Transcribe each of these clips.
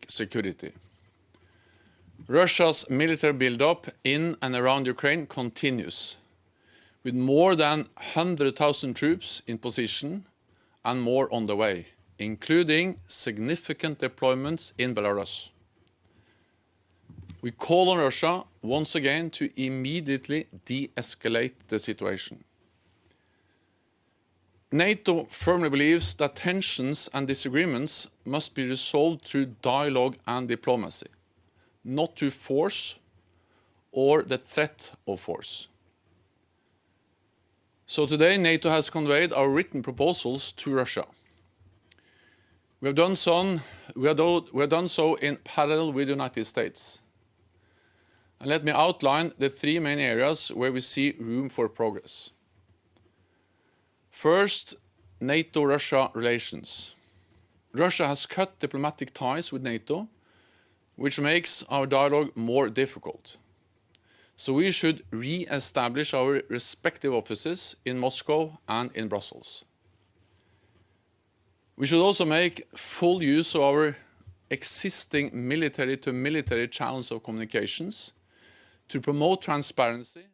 Security. Russia's military buildup in and around Ukraine continues, with more than 100,000 troops in position and more on the way, including significant deployments in Belarus. We call on Russia once again to immediately de-escalate the situation. NATO firmly believes that tensions and disagreements must be resolved through dialogue and diplomacy, not through force or the threat of force. So today NATO has conveyed our written proposals to Russia. We have done so in parallel with the United States. And let me outline the three main areas where we see room for progress. First, NATO-Russia relations. Russia has cut diplomatic ties with NATO, which makes our dialogue more difficult. So we should re-establish our respective offices in Moscow and in Brussels. We should also make full use of our existing military-to-military channels of communications to promote transparency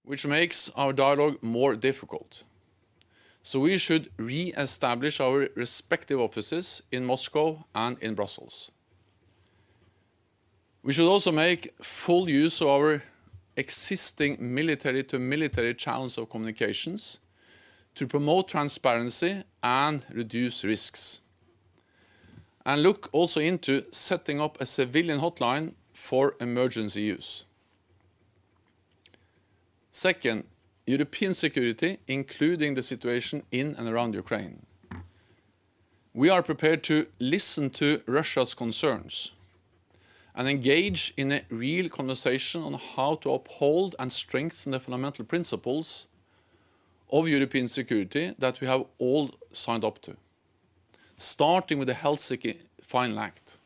which makes our dialogue more difficult. So we should re-establish our respective offices in Moscow and in Brussels. We should also make full use of our existing military-to-military channels of communications to promote transparency and reduce risks. And look also into setting up a civilian hotline for emergency use. Second, European security, including the situation in and around Ukraine. We are prepared to listen to Russia's concerns and engage in a real conversation on how to uphold and strengthen the fundamental principles of European security that we have all signed up to, starting with the Helsinki Final Act.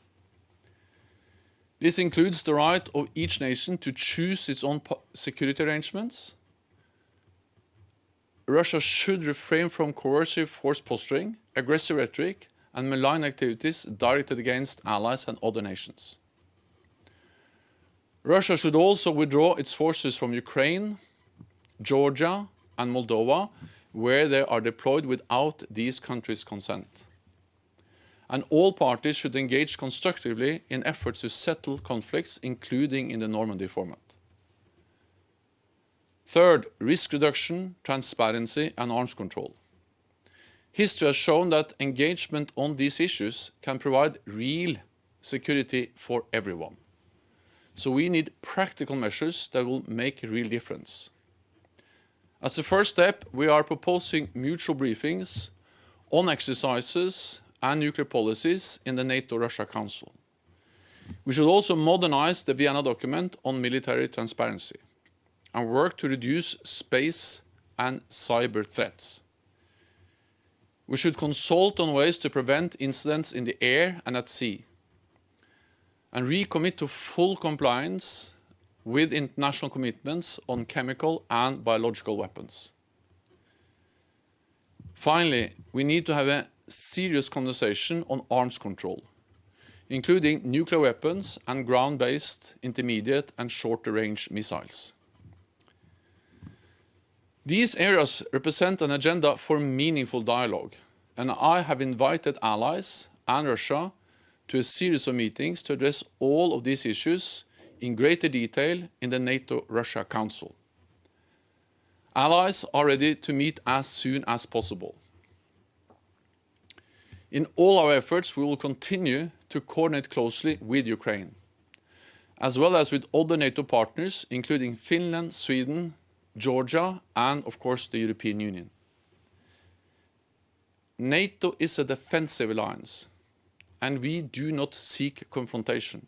This includes the right of each nation to choose its own security arrangements. Russia should refrain from coercive force posturing, aggressive rhetoric, and malign activities directed against allies and other nations. Russia should also withdraw its forces from Ukraine, Georgia, and Moldova, where they are deployed without these countries' consent. And all parties should engage constructively in efforts to settle conflicts, including in the Normandy format. Third, risk reduction, transparency, and arms control. History has shown that engagement on these issues can provide real security for everyone. So we need practical measures that will make a real difference. As a first step, we are proposing mutual briefings on exercises and nuclear policies in the NATO-Russia Council. We should also modernize the Vienna document on military transparency and work to reduce space and cyber threats. We should consult on ways to prevent incidents in the air and at sea, and recommit to full compliance with international commitments on chemical and biological weapons. Finally, we need to have a serious conversation on arms control, including nuclear weapons and ground-based intermediate and shorter-range missiles. These areas represent an agenda for meaningful dialogue, and I have invited allies and Russia to a series of meetings to address all of these issues in greater detail in the NATO-Russia Council. Allies are ready to meet as soon as possible. In all our efforts, we will continue to coordinate closely with Ukraine, as well as with other NATO partners, including Finland, Sweden, Georgia, and of course the European Union. NATO is a defensive alliance, and we do not seek confrontation.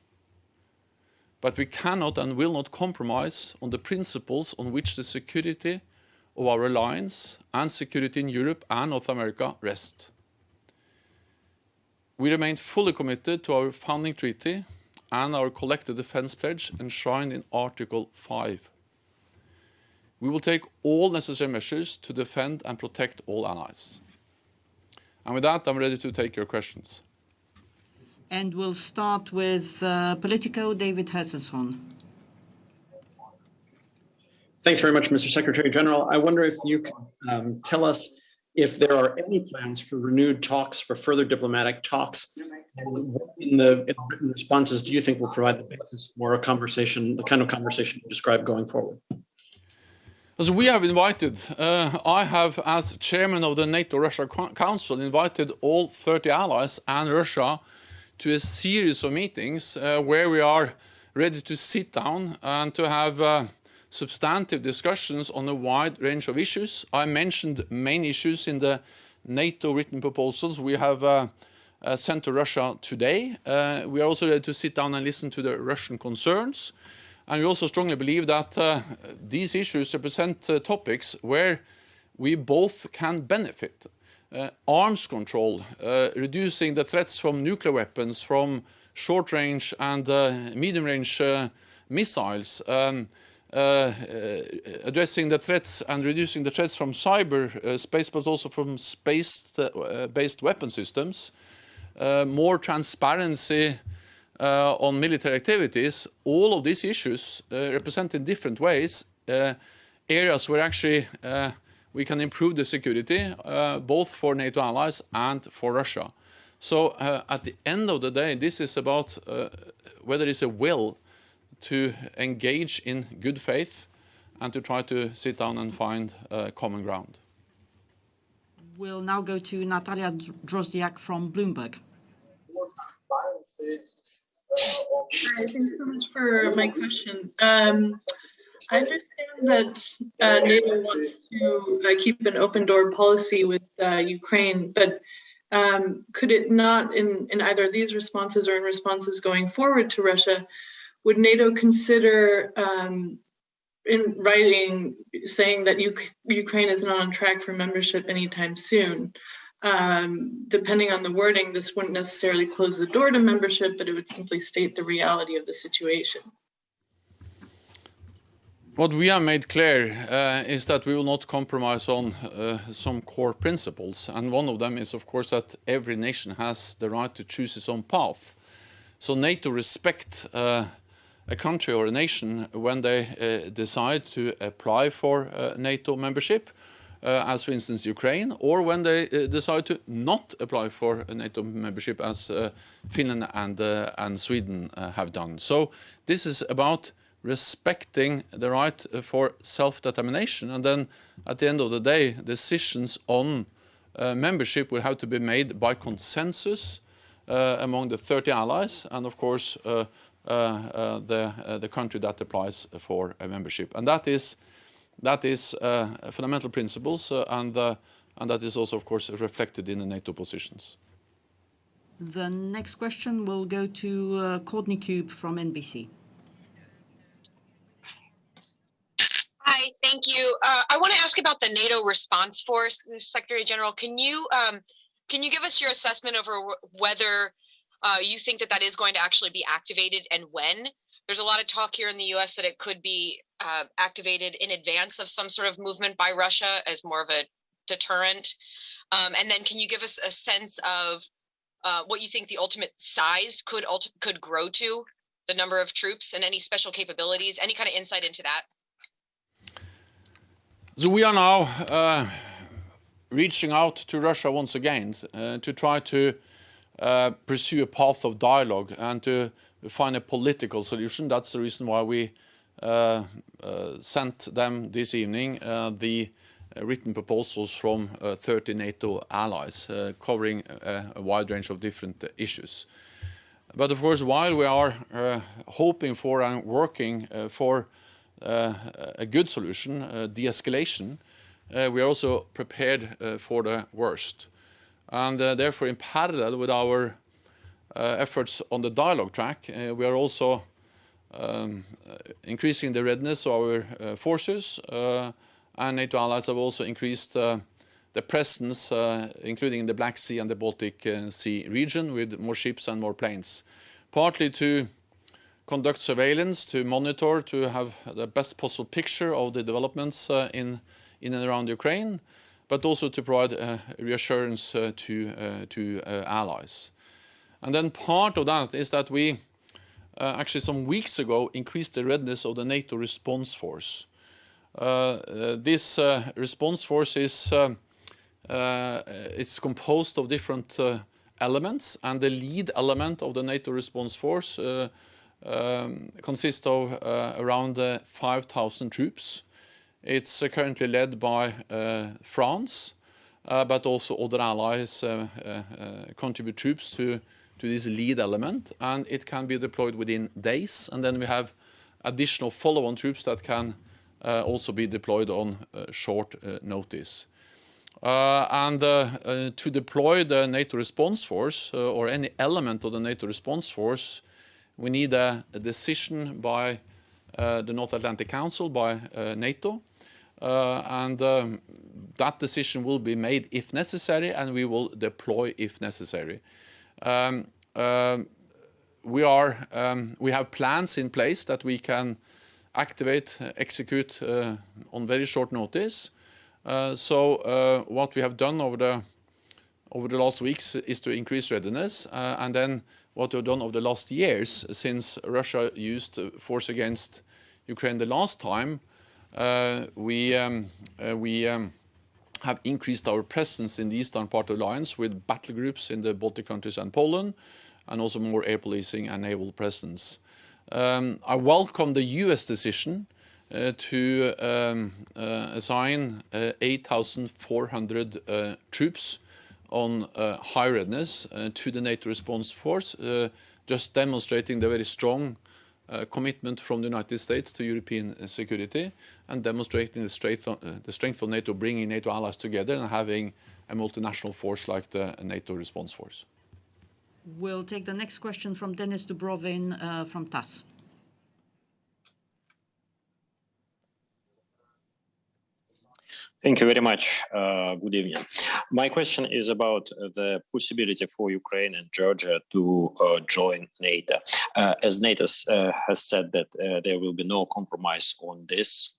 But we cannot and will not compromise on the principles on which the security of our alliance and security in Europe and North America rest. We remain fully committed to our founding treaty and our collective defense pledge enshrined in Article 5. We will take all necessary measures to defend and protect all allies. And with that, I'm ready to take your questions. And we'll start with Politico, David Hesselson. Thanks very much, Mr. Secretary General. I wonder if you can tell us if there are any plans for renewed talks, for further diplomatic talks, and what in the written responses do you think will provide the basis for a conversation, the kind of conversation you described going forward? So we have invited, I have, as chairman of the NATO-Russia Council, invited all 30 allies and Russia to a series of meetings where we are ready to sit down and to have substantive discussions on a wide range of issues. I mentioned main issues in the NATO written proposals we have sent to Russia today. We are also ready to sit down and listen to the Russian concerns. And we also strongly believe that these issues represent topics where we both can benefit. Arms control, reducing the threats from nuclear weapons, from short-range and medium-range missiles, addressing the threats and reducing the threats from cyberspace, but also from space-based weapon systems, more transparency on military activities. All of these issues represent in different ways areas where actually we can improve the security, both for NATO allies and for Russia. So at the end of the day, this is about whether there is a will to engage in good faith and to try to sit down and find common ground. We'll now go to Natalia Drozdiak from Bloomberg. Hi, thanks so much for my question. I understand that NATO wants to keep an open door policy with Ukraine, but could it not, in either these responses or in responses going forward to Russia, would NATO consider in writing saying that Ukraine is not on track for membership anytime soon? Depending on the wording, this wouldn't necessarily close the door to membership, but it would simply state the reality of the situation. What we have made clear is that we will not compromise on some core principles. And one of them is, of course, that every nation has the right to choose its own path. So NATO respects a country or a nation when they decide to apply for NATO membership, as for instance Ukraine, or when they decide to not apply for NATO membership, as Finland and Sweden have done. So this is about respecting the right for self-determination, and then at the end of the day, decisions on membership will have to be made by consensus among the 30 allies, and of course the country that applies for a membership. And that is fundamental principles, and that is also, of course, reflected in the NATO positions. The next question will go to Courtney Cube from NBC. Hi, thank you. I want to ask about the NATO response force, Secretary General. Can you give us your assessment over whether you think that is going to actually be activated and when? There's a lot of talk here in the U.S. that it could be activated in advance of some sort of movement by Russia as more of a deterrent. And then can you give us a sense of what you think the ultimate size could grow to, the number of troops and any special capabilities, any kind of insight into that? So we are now reaching out to Russia once again to try to pursue a path of dialogue and to find a political solution. That's the reason why we sent them this evening the written proposals from 30 NATO allies covering a wide range of different issues. But of course, while we are hoping for and working for a good solution, de-escalation, we are also prepared for the worst. And therefore, in parallel with our efforts on the dialogue track, we are also increasing the readiness of our forces and NATO allies have also increased the presence, including in the Black Sea and the Baltic Sea region, with more ships and more planes, partly to conduct surveillance, to monitor, to have the best possible picture of the developments in and around Ukraine, but also to provide reassurance to allies. And then part of that is that we actually some weeks ago increased the readiness of the NATO response force. This response force is it's composed of different elements, and the lead element of the NATO response force consists of around 5,000 troops. It's currently led by France, but also other allies contribute troops to this lead element, and it can be deployed within days. And then we have additional follow-on troops that can also be deployed on short notice. To deploy the NATO response force or any element of the NATO response force, we need a decision by the North Atlantic Council, by NATO, that decision will be made if necessary, and we will deploy if necessary. We have plans in place that we can activate, execute on very short notice. What we have done over the last weeks is to increase readiness, and then what we've done over the last years, since Russia used force against Ukraine the last time, we have increased our presence in the eastern part of the alliance with battle groups in the Baltic countries and Poland, and also more air policing and naval presence. I welcome the US decision to assign 8,400 troops on high readiness to the NATO response force, just demonstrating the very strong commitment from the United States to European security, and demonstrating the strength of NATO, bringing NATO allies together and having a multinational force like the NATO response force. We'll take the next question from Dennis Dubrovin from TASS. Thank you very much. Good evening. My question is about the possibility for Ukraine and Georgia to join NATO. As NATO has said that there will be no compromise on this,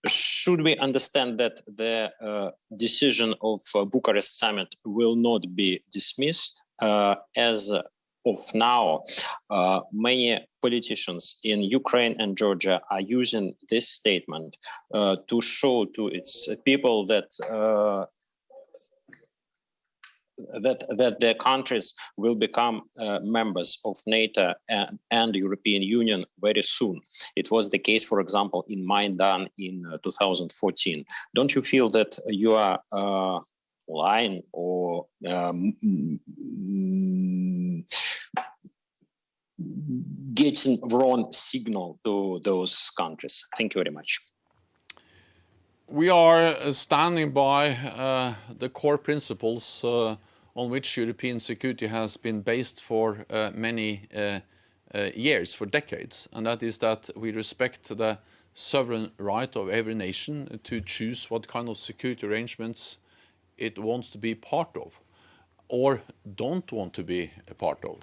should we understand that the decision of Bucharest summit will not be dismissed? As of now, many politicians in Ukraine and Georgia are using this statement to show to its people that their countries will become members of NATO and the European Union very soon. It was the case, for example, in Maidan in 2014. Don't you feel that you are lying or getting wrong signal to those countries? Thank you very much. We are standing by the core principles on which European security has been based for many years, for decades, and that is that we respect the sovereign right of every nation to choose what kind of security arrangements it wants to be part of or don't want to be a part of.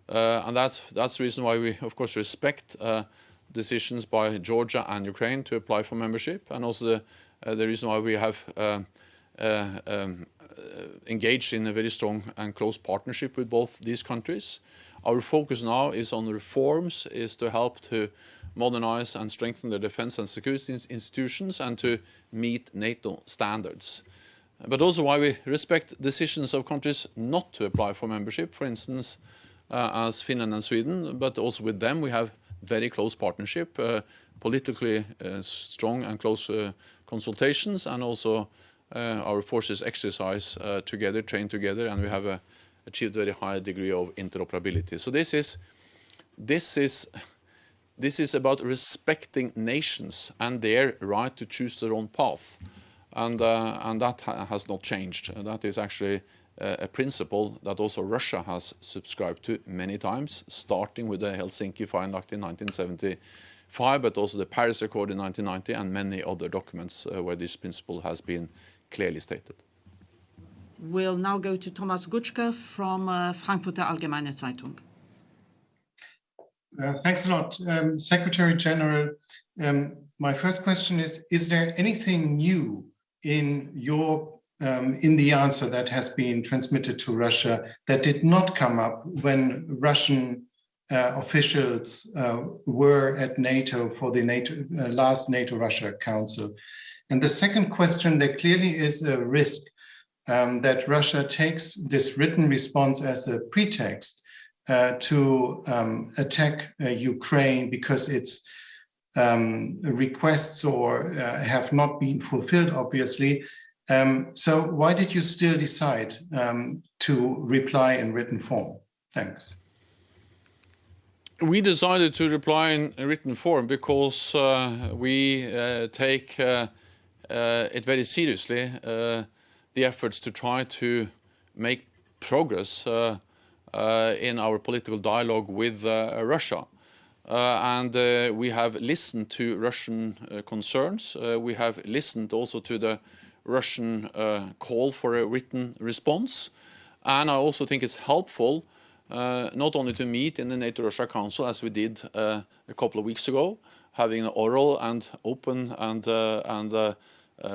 And that's the reason why we, of course, respect decisions by Georgia and Ukraine to apply for membership, and also the reason why we have engaged in a very strong and close partnership with both these countries. Our focus now is on reforms, is to help to modernize and strengthen the defense and security institutions and to meet NATO standards. But also why we respect decisions of countries not to apply for membership, for instance, as Finland and Sweden, but also with them we have very close partnership, politically strong and close consultations, and also our forces exercise together, train together, and we have achieved a very high degree of interoperability. So this is about respecting nations and their right to choose their own path, and that has not changed. That is actually a principle that also Russia has subscribed to many times, starting with the Helsinki Fine Act in 1970, but also the Paris Accord in 1990 and many other documents where this principle has been clearly stated. We'll now go to Thomas Gutschke from Frankfurter Allgemeine Zeitung. Thanks a lot. Secretary General, my first question is there anything new in the answer that has been transmitted to Russia that did not come up when Russian officials were at NATO for the last NATO-Russia Council? And the second question, there clearly is a risk that Russia takes this written response as a pretext to attack Ukraine because its requests have not been fulfilled, obviously. So why did you still decide to reply in written form? Thanks. We decided to reply in written form because we take it very seriously, the efforts to try to make progress in our political dialogue with Russia. And we have listened to Russian concerns. We have listened also to the Russian call for a written response. And I also think it's helpful not only to meet in the NATO-Russia Council as we did a couple of weeks ago, having an oral and open and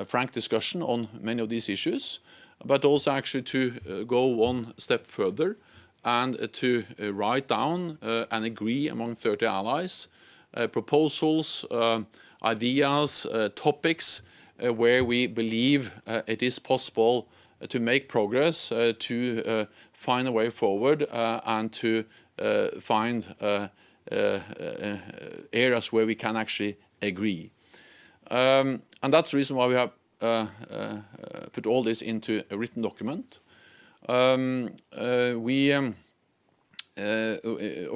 frank discussion on many of these issues, but also actually to go one step further and to write down and agree among 30 allies proposals, ideas, topics where we believe it is possible to make progress, to find a way forward and to find areas where we can actually agree. And that's the reason why we have put all this into a written document. Of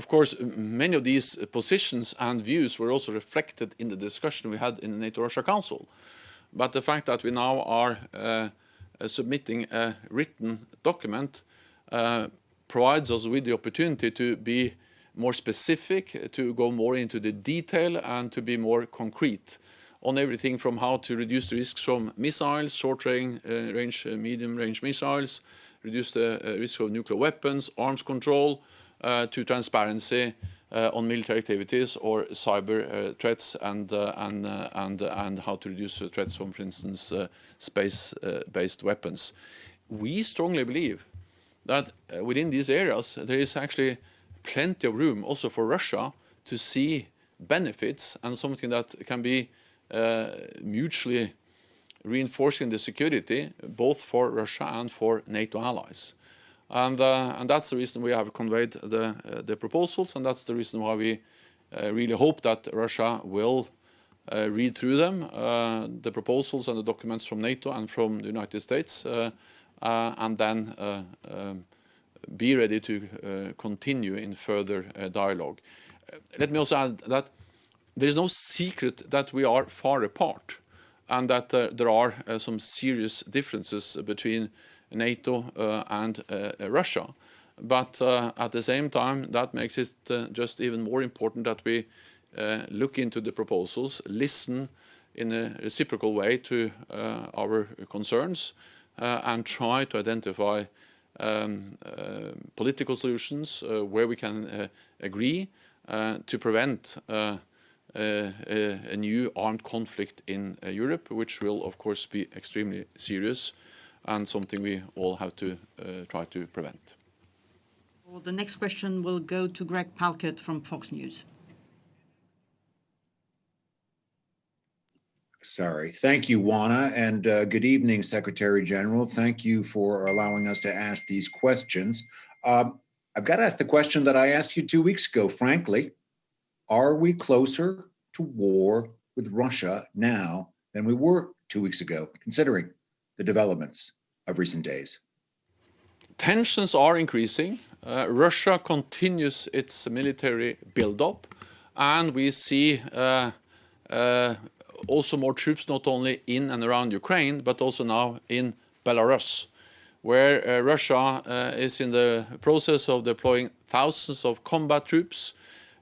course, many of these positions and views were also reflected in the discussion we had in the NATO-Russia Council. But the fact that we now are submitting a written document provides us with the opportunity to be more specific, to go more into the detail and to be more concrete on everything from how to reduce the risks from missiles, short-range, medium-range missiles, reduce the risk of nuclear weapons, arms control, to transparency on military activities or cyber threats and how to reduce threats from, for instance, space-based weapons. We strongly believe that within these areas there is actually plenty of room also for Russia to see benefits and something that can be mutually reinforcing the security both for Russia and for NATO allies. And that's the reason we have conveyed the proposals, and that's the reason why we really hope that Russia will read through them, the proposals and the documents from NATO and from the United States, and then be ready to continue in further dialogue. Let me also add that there is no secret that we are far apart and that there are some serious differences between NATO and Russia. But at the same time, that makes it just even more important that we look into the proposals, listen in a reciprocal way to our concerns, and try to identify political solutions where we can agree to prevent a new armed conflict in Europe, which will of course be extremely serious and something we all have to try to prevent. Well, the next question will go to Greg Palkett from Fox News. Sorry. Thank you, Juana, and good evening, Secretary General. Thank you for allowing us to ask these questions. I've got to ask the question that I asked you 2 weeks ago, frankly. Are we closer to war with Russia now than we were 2 weeks ago, considering the developments of recent days? Tensions are increasing. Russia continues its military buildup, and we see also more troops not only in and around Ukraine, but also now in Belarus, where Russia is in the process of deploying thousands of combat troops,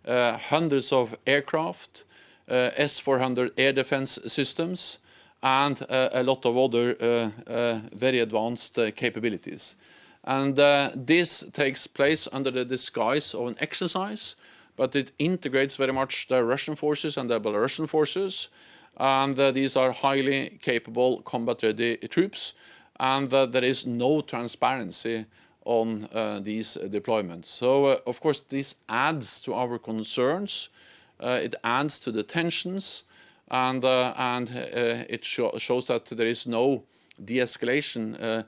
hundreds of aircraft, S-400 air defense systems, and a lot of other very advanced capabilities. And this takes place under the disguise of an exercise, but it integrates very much the Russian forces and the Belarusian forces. And these are highly capable combat-ready troops, and there is no transparency on these deployments. So, of course, this adds to our concerns. It adds to the tensions, and it shows that there is no de-escalation.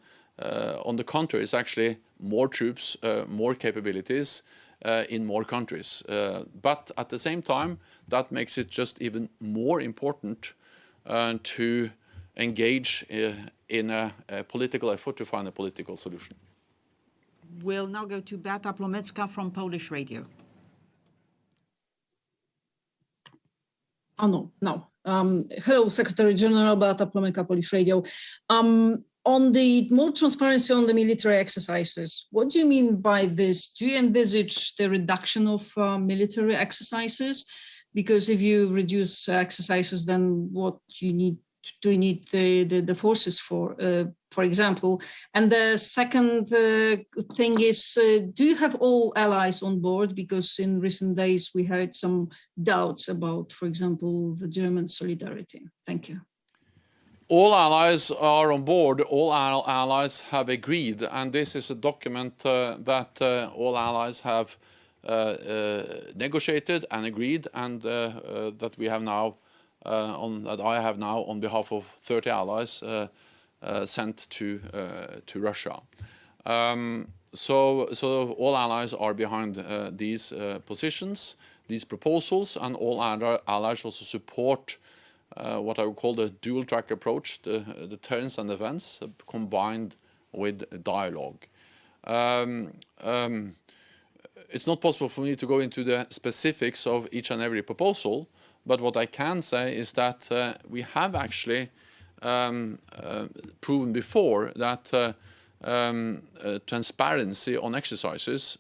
On the contrary, it's actually more troops, more capabilities in more countries. But at the same time, that makes it just even more important to engage in a political effort to find a political solution. We'll now go to Beata Plomecka from Polish Radio. Oh, no. Hello, Secretary General, Beata Plomecka, Polish Radio. On the more transparency on the military exercises, what do you mean by this? Do you envisage the reduction of military exercises? Because if you reduce exercises, then what do you need the forces for example? And the second thing is, do you have all allies on board? Because in recent days, we heard some doubts about, for example, the German solidarity. Thank you. All allies are on board. All allies have agreed, and this is a document that all allies have negotiated and agreed, and that we have now, that I have now on behalf of 30 allies sent to Russia. So all allies are behind these positions, these proposals, and all allies also support what I would call the dual-track approach, the deterrence and defense combined with dialogue. It's not possible for me to go into the specifics of each and every proposal, but what I can say is that we have actually proven before that transparency on exercises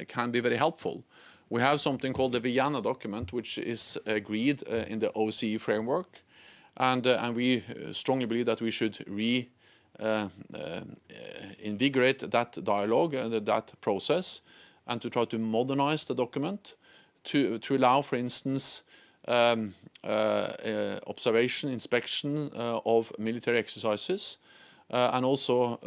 can be very helpful. We have something called the Vienna document, which is agreed in the OSCE framework, and we strongly believe that we should invigorate that dialogue and that process, and to try to modernize the document to allow, for instance, observation, inspection of military exercises, and also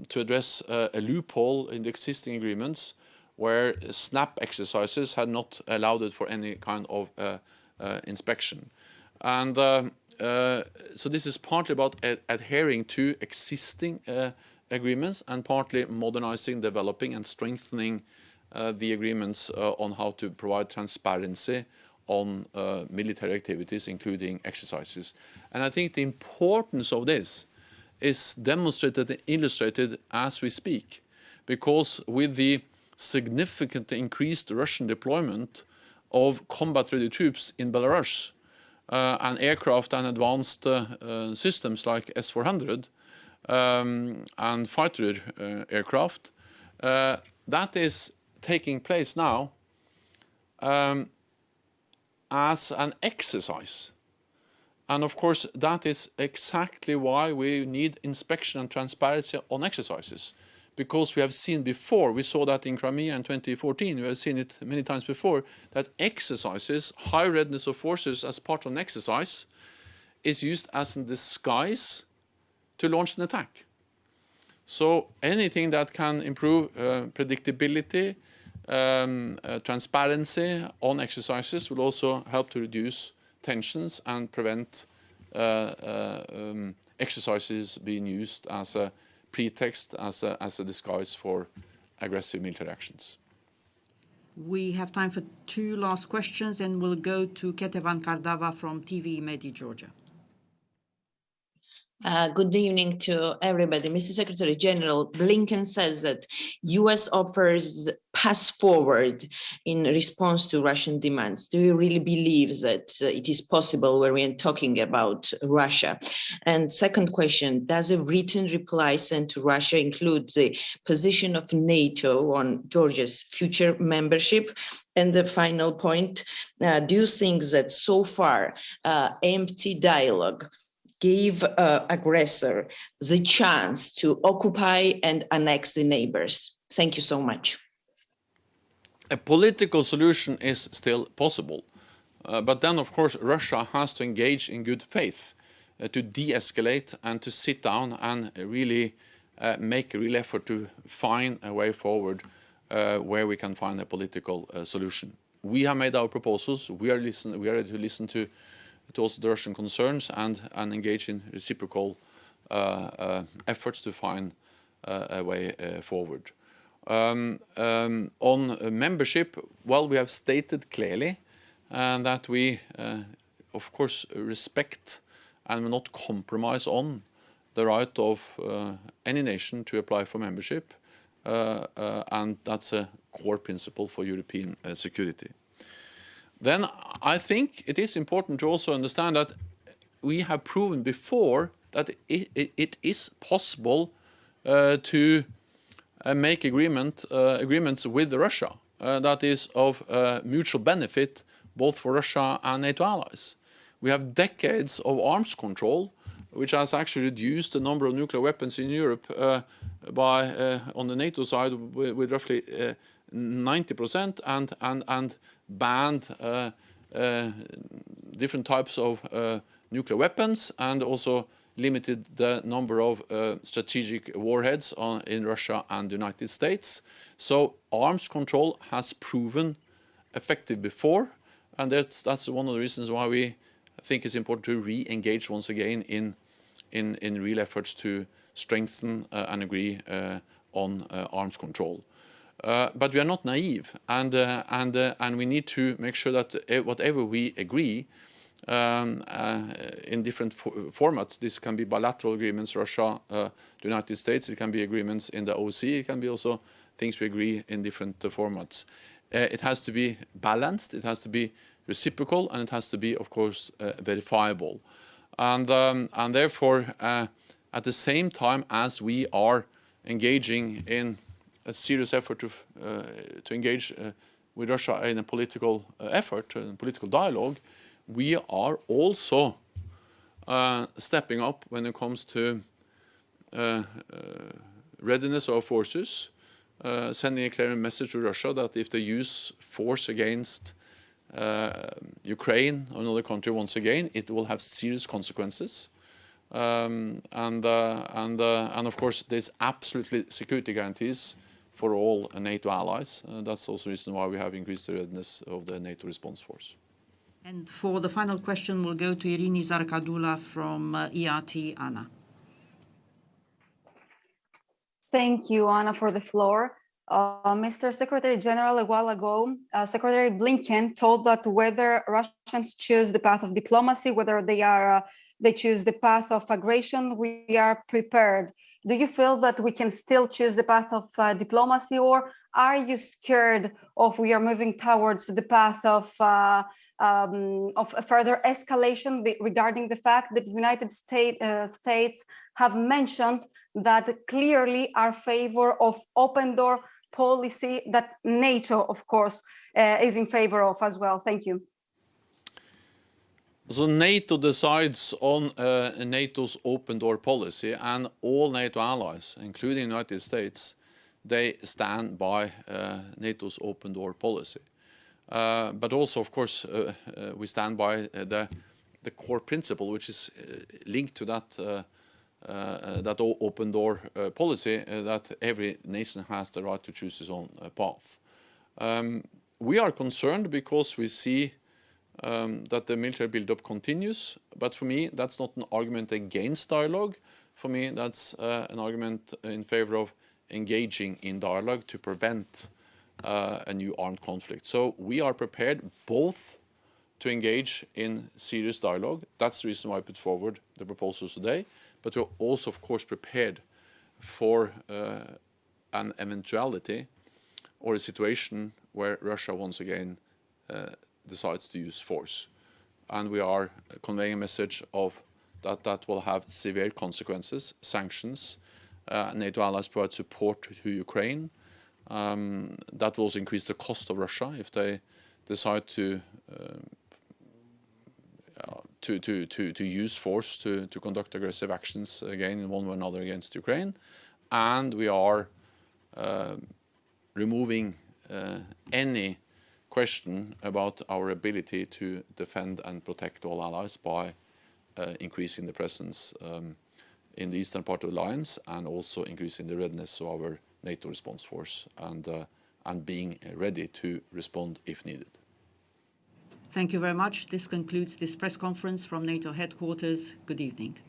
to address a loophole in the existing agreements where SNAP exercises had not allowed it for any kind of inspection. And so this is partly about adhering to existing agreements, and partly modernizing, developing, and strengthening the agreements on how to provide transparency on military activities, including exercises. And I think the importance of this is demonstrated and illustrated as we speak, because with the significantly increased Russian deployment of combat-ready troops in Belarus and aircraft and advanced systems like S-400 and fighter aircraft, that is taking place now as an exercise. And of course, that is exactly why we need inspection and transparency on exercises. Because we have seen before, we saw that in Crimea in 2014, we have seen it many times before, that exercises, high readiness of forces as part of an exercise, is used as a disguise to launch an attack. So anything that can improve predictability, transparency on exercises will also help to reduce tensions and prevent exercises being used as a pretext, as a disguise for aggressive military actions. We have time for two last questions, and we'll go to Ketevan Kardava from TV Medi, Georgia. Good evening to everybody. Mr. Secretary General, Blinken says that US offers pass forward in response to Russian demands. Do you really believe that it is possible when we are talking about Russia? And second question, does a written reply sent to Russia include the position of NATO on Georgia's future membership? And the final point, do you think that so far empty dialogue gave aggressor the chance to occupy and annex the neighbors? Thank you so much. A political solution is still possible. But then, of course, Russia has to engage in good faith to de-escalate and to sit down and really make a real effort to find a way forward where we can find a political solution. We have made our proposals. We are ready to listen to also the Russian concerns and engage in reciprocal efforts to find a way forward. On membership, well, we have stated clearly that we, of course, respect and will not compromise on the right of any nation to apply for membership, and that's a core principle for European security. Then I think it is important to also understand that we have proven before that it is possible to make agreements with Russia that is of mutual benefit both for Russia and NATO allies. We have decades of arms control, which has actually reduced the number of nuclear weapons in Europe by, on the NATO side, with roughly 90%, and banned different types of nuclear weapons, and also limited the number of strategic warheads in Russia and the United States. So arms control has proven effective before, and that's one of the reasons why we think it's important to re-engage once again in real efforts to strengthen and agree on arms control. But we are not naive, and we need to make sure that whatever we agree in different formats, this can be bilateral agreements, Russia, the United States, it can be agreements in the OC, it can be also things we agree in different formats. It has to be balanced, it has to be reciprocal, and it has to be, of course, verifiable. And therefore, at the same time as we are engaging in a serious effort to engage with Russia in a political effort, in a political dialogue, we are also stepping up when it comes to readiness of forces, sending a clear message to Russia that if they use force against Ukraine or another country once again, it will have serious consequences. And of course, there's absolutely security guarantees for all NATO allies. That's also the reason why we have increased the readiness of the NATO response force. And for the final question, we'll go to Irini Zarkadula from ERT, Anna. Thank you, Anna, for the floor. Mr. Secretary General, a while ago, Secretary Blinken told that whether Russians choose the path of diplomacy, whether they choose the path of aggression, we are prepared. Do you feel that we can still choose the path of diplomacy, or are you scared of we are moving towards the path of further escalation regarding the fact that the United States have mentioned that clearly are favor of open door policy that NATO, of course, is in favor of as well? Thank you. So NATO decides on NATO's open door policy, and all NATO allies, including the United States, they stand by NATO's open door policy. But also, of course, we stand by the core principle, which is linked to that open door policy, that every nation has the right to choose its own path. We are concerned because we see that the military buildup continues, but for me that's not an argument against dialogue. For me that's an argument in favor of engaging in dialogue to prevent a new armed conflict. So we are prepared both to engage in serious dialogue. That's the reason why I put forward the proposals today, but we're also, of course, prepared for an eventuality or a situation where Russia once again decides to use force. And we are conveying a message of that will have severe consequences, sanctions. NATO allies provide support to Ukraine. That will also increase the cost of Russia if they decide to use force to conduct aggressive actions again in one way or another against Ukraine. And we are removing any question about our ability to defend and protect all allies by increasing the presence in the eastern part of the alliance and also increasing the readiness of our NATO response force and being ready to respond if needed. Thank you very much. This concludes this press conference from NATO headquarters. Good evening.